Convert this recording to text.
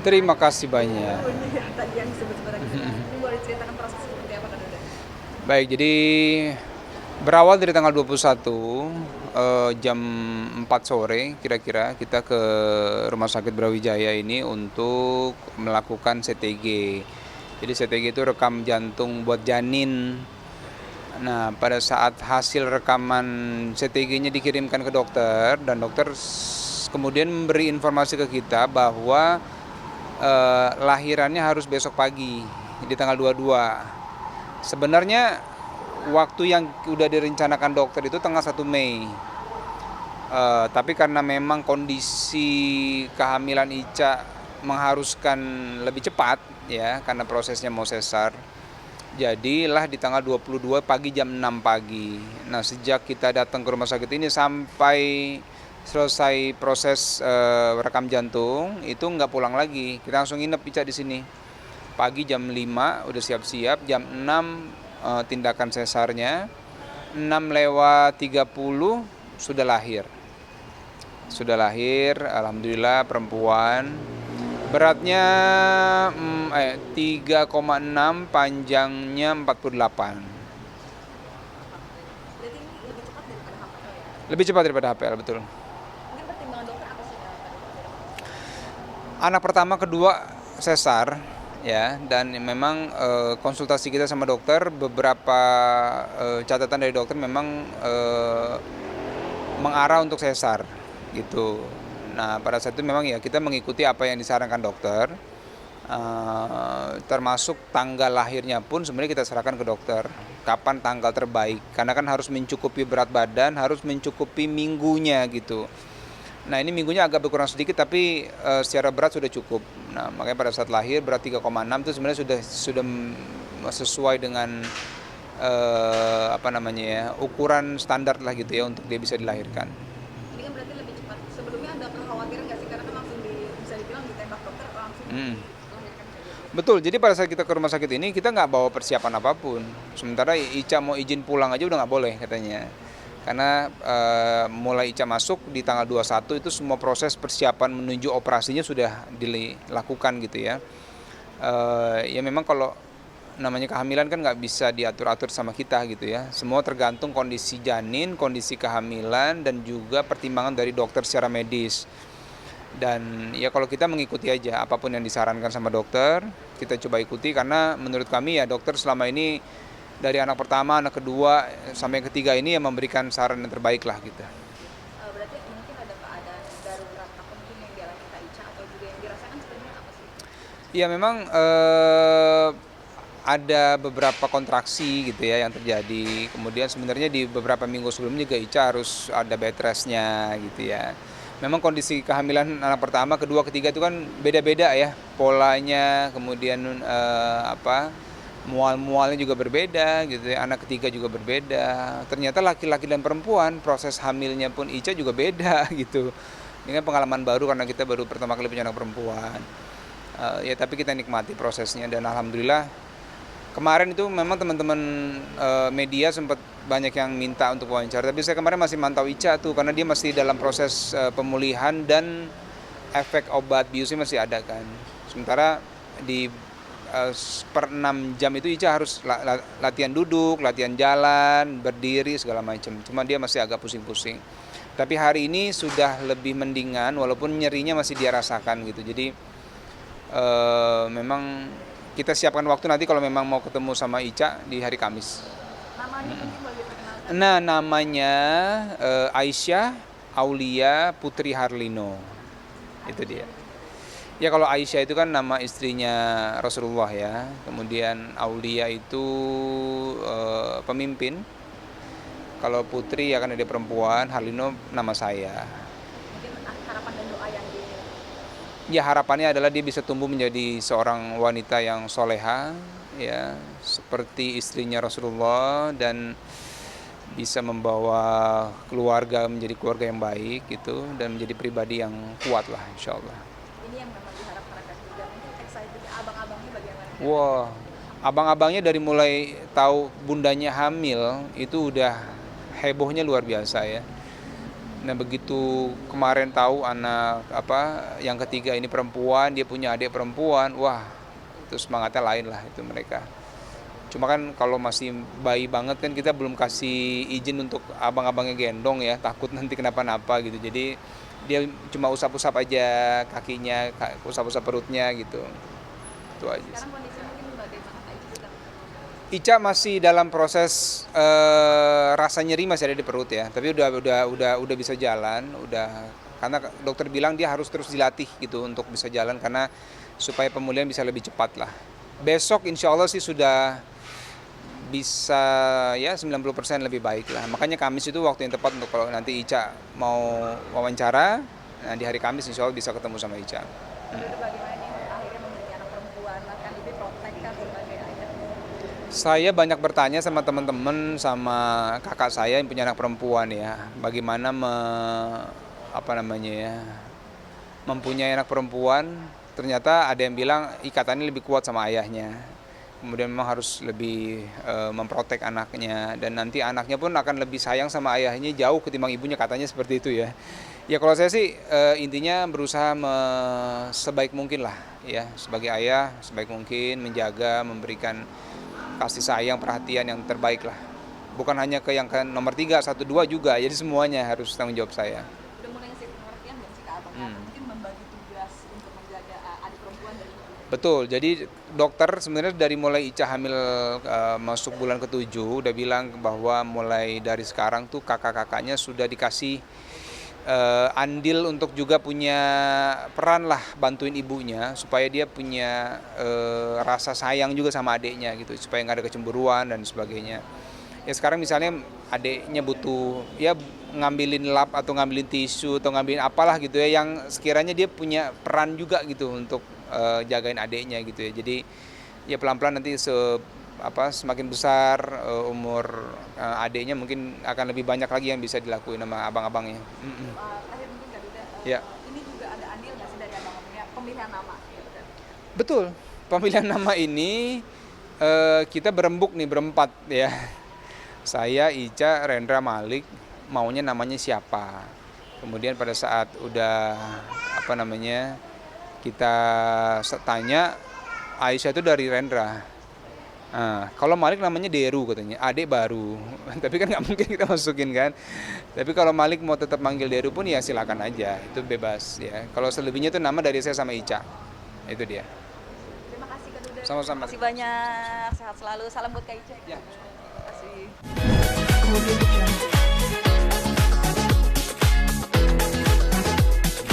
Terima kasih banyak. Oh ini ya, tadi yang disebut sebenarnya gitu. Ini boleh ceritakan proses seperti apa Kak Dodo? Baik, jadi berawal dari tanggal 21 jam 4 sore kira-kira kita ke Rumah Sakit Brawijaya ini untuk melakukan CTG. Jadi CTG itu rekam jantung buat janin. Nah, pada saat hasil rekaman CTG-nya dikirimkan ke dokter dan dokter kemudian memberi informasi ke kita bahwa lahirannya harus besok pagi di tanggal 22. Sebenarnya waktu yang udah direncanakan dokter itu tanggal 1 Mei. Tapi karena memang kondisi kehamilan Ica mengharuskan lebih cepat ya karena prosesnya mau sesar. Jadilah di tanggal 22 pagi jam 6 pagi. Nah, sejak kita datang ke rumah sakit ini sampai selesai proses rekam jantung itu nggak pulang lagi. Kita langsung nginep Ica di sini. Pagi jam 5 udah siap-siap, jam 6 tindakan sesarnya. 6:30 sudah lahir. Sudah lahir, alhamdulillah perempuan. Beratnya 3,6, panjangnya 48. Berarti ini lebih cepat daripada HPL ya? Lebih cepat daripada HPL, betul. Mungkin pertimbangan dokter apa sih Kak Dodo? Anak pertama, kedua sesar ya, dan memang konsultasi kita sama dokter beberapa catatan dari dokter memang mengarah untuk sesar gitu. Nah, pada saat itu memang ya kita mengikuti apa yang disarankan dokter. Termasuk tanggal lahirnya pun sebenarnya kita serahkan ke dokter kapan tanggal terbaik karena kan harus mencukupi berat badan, harus mencukupi minggunya gitu. Nah, ini minggunya agak berkurang sedikit tapi secara berat sudah cukup. Nah, makanya pada saat lahir berat 3,6 itu sebenarnya sudah sesuai dengan apa namanya ya, ukuran standar lah gitu ya untuk dia bisa dilahirkan. Ini kan berarti lebih cepat. Sebelumnya ada kekhawatiran nggak sih? Karena kan langsung bisa dibilang ditembak dokter langsung Hmm. dilahirkan kayak gitu. Betul, jadi pada saat kita ke rumah sakit ini kita nggak bawa persiapan apapun. Sementara Ica mau izin pulang aja udah nggak boleh katanya. Karena mulai Ica masuk di tanggal 21 itu semua proses persiapan menuju operasinya sudah dilakukan gitu ya. Ya memang kalau namanya kehamilan kan nggak bisa diatur-atur sama kita gitu ya. Semua tergantung kondisi janin, kondisi kehamilan dan juga pertimbangan dari dokter secara medis. Dan ya kalau kita mengikuti aja apapun yang disarankan sama dokter, kita coba ikuti karena menurut kami ya dokter selama ini dari anak pertama, anak kedua sampai yang ketiga ini yang memberikan saran yang terbaik lah gitu. Berarti mungkin ada keadaan darurat apa mungkin yang dialami Kak Ica atau juga yang dirasakan sebenarnya apa sih? Ya memang ada beberapa kontraksi gitu ya yang terjadi. Kemudian sebenarnya di beberapa minggu sebelumnya juga Ica harus ada bed restnya gitu ya. Memang kondisi kehamilan anak pertama, kedua, ketiga itu kan beda-beda ya polanya, kemudian mual-mualnya juga berbeda gitu ya. Anak ketiga juga berbeda. Ternyata laki-laki dan perempuan proses hamilnya pun Ica juga beda gitu. Ini kan pengalaman baru karena kita baru pertama kali punya anak perempuan. Ya tapi kita nikmati prosesnya dan alhamdulillah kemarin itu memang teman-teman media sempat banyak yang minta untuk wawancara, tapi saya kemarin masih mantau Ica tuh karena dia masih dalam proses pemulihan dan efek obat biusnya masih ada kan. Sementara di per 6 jam itu Ica harus latihan duduk, latihan jalan, berdiri segala macam. Cuma dia masih agak pusing-pusing. Tapi hari ini sudah lebih mendingan walaupun nyerinya masih dia rasakan gitu. Jadi memang kita siapkan waktu nanti kalau memang mau ketemu sama Ica di hari Kamis. Namanya mungkin boleh diperkenalkan. Nah, namanya Aisyah Aulia Putri Harlino. Itu dia. Ya kalau Aisyah itu kan nama istrinya Rasulullah ya. Kemudian Aulia itu pemimpin. Kalau Putri ya kan ada perempuan, Harlino nama saya. Mungkin harapan dan doa yang di Ya harapannya adalah dia bisa tumbuh menjadi seorang wanita yang soleha, ya seperti istrinya Rasulullah dan bisa membawa keluarga menjadi keluarga yang baik gitu dan menjadi pribadi yang kuat lah insya Allah. ini yang memang diharapkan akan juga. Mungkin excited abang-abangnya bagaimana? Wah, abang-abangnya dari mulai tahu bundanya hamil itu udah hebohnya luar biasa ya. Nah begitu kemarin tahu anak yang ketiga ini perempuan, dia punya adik perempuan, wah itu semangatnya lain lah itu mereka. Cuma kan kalau masih bayi banget kan kita belum kasih izin untuk abang-abangnya gendong ya, takut nanti kenapa-napa gitu. Jadi dia cuma usap-usap aja kakinya, usap-usap perutnya gitu. Itu aja sih. Sekarang kondisinya mungkin bagaimana Kak Ica sedang? Ica masih dalam proses rasa nyeri masih ada di perut ya, tapi udah bisa jalan, udah karena dokter bilang dia harus terus dilatih gitu untuk bisa jalan karena supaya pemulihan bisa lebih cepat lah. Besok insya Allah sih sudah bisa ya 90% lebih baik lah. Makanya Kamis itu waktu yang tepat untuk kalau nanti Ica mau wawancara, nah di hari Kamis insya Allah bisa ketemu sama Ica. Itu bagaimana nih akhirnya memiliki anak perempuan, bahkan lebih protek kan sebagai ayah? Saya banyak bertanya sama teman-teman, sama kakak saya yang punya anak perempuan ya, bagaimana mempunyai anak perempuan. Ternyata ada yang bilang ikatannya lebih kuat sama ayahnya. Kemudian memang harus lebih memprotek anaknya dan nanti anaknya pun akan lebih sayang sama ayahnya jauh ketimbang ibunya, katanya seperti itu ya. Ya kalau saya sih intinya berusaha sebaik mungkin lah ya, sebagai ayah sebaik mungkin menjaga, memberikan kasih sayang, perhatian yang terbaik lah. Bukan hanya ke yang ke nomor 3, 1, 2 juga, jadi semuanya harus tanggung jawab saya. Udah mulai ngasih pengertian belum sih ke abang? Mungkin membagi tugas untuk menjaga adik perempuan dari ibu. Betul, jadi dokter sebenarnya dari mulai Ica hamil masuk bulan ke-7 udah bilang bahwa mulai dari sekarang tuh kakak-kakaknya sudah dikasih andil untuk juga punya peran lah bantuin ibunya supaya dia punya rasa sayang juga sama adiknya gitu, supaya nggak ada kecemburuan dan sebagainya. Ya sekarang misalnya adiknya butuh ya ngambilin lap atau ngambilin tisu atau ngambilin apalah gitu ya yang sekiranya dia punya peran juga gitu untuk jagain adiknya gitu ya. Jadi ya pelan-pelan nanti semakin besar umur adiknya mungkin akan lebih banyak lagi yang bisa dilakuin sama abang-abangnya. Terakhir mungkin Kak Duda, Ya. ini juga ada andil nggak sih dari abang-abangnya pemilihan nama? Gitu. Betul, pemilihan nama ini kita berembuk nih berempat ya. Saya, Ica, Rendra, Malik maunya namanya siapa. Kemudian pada saat udah kita tanya, Aisyah itu dari Rendra. Nah, kalau Malik namanya Deru katanya, adik baru. Tapi kan nggak mungkin kita masukin kan. Tapi kalau Malik mau tetap manggil Deru pun ya silakan aja, itu bebas ya. Kalau selebihnya itu nama dari saya sama Ica, itu dia. Terima kasih Kak Duda. Sama-sama. Terima kasih banyak, sehat selalu. Salam buat Kak Ica. Ya. Terima kasih.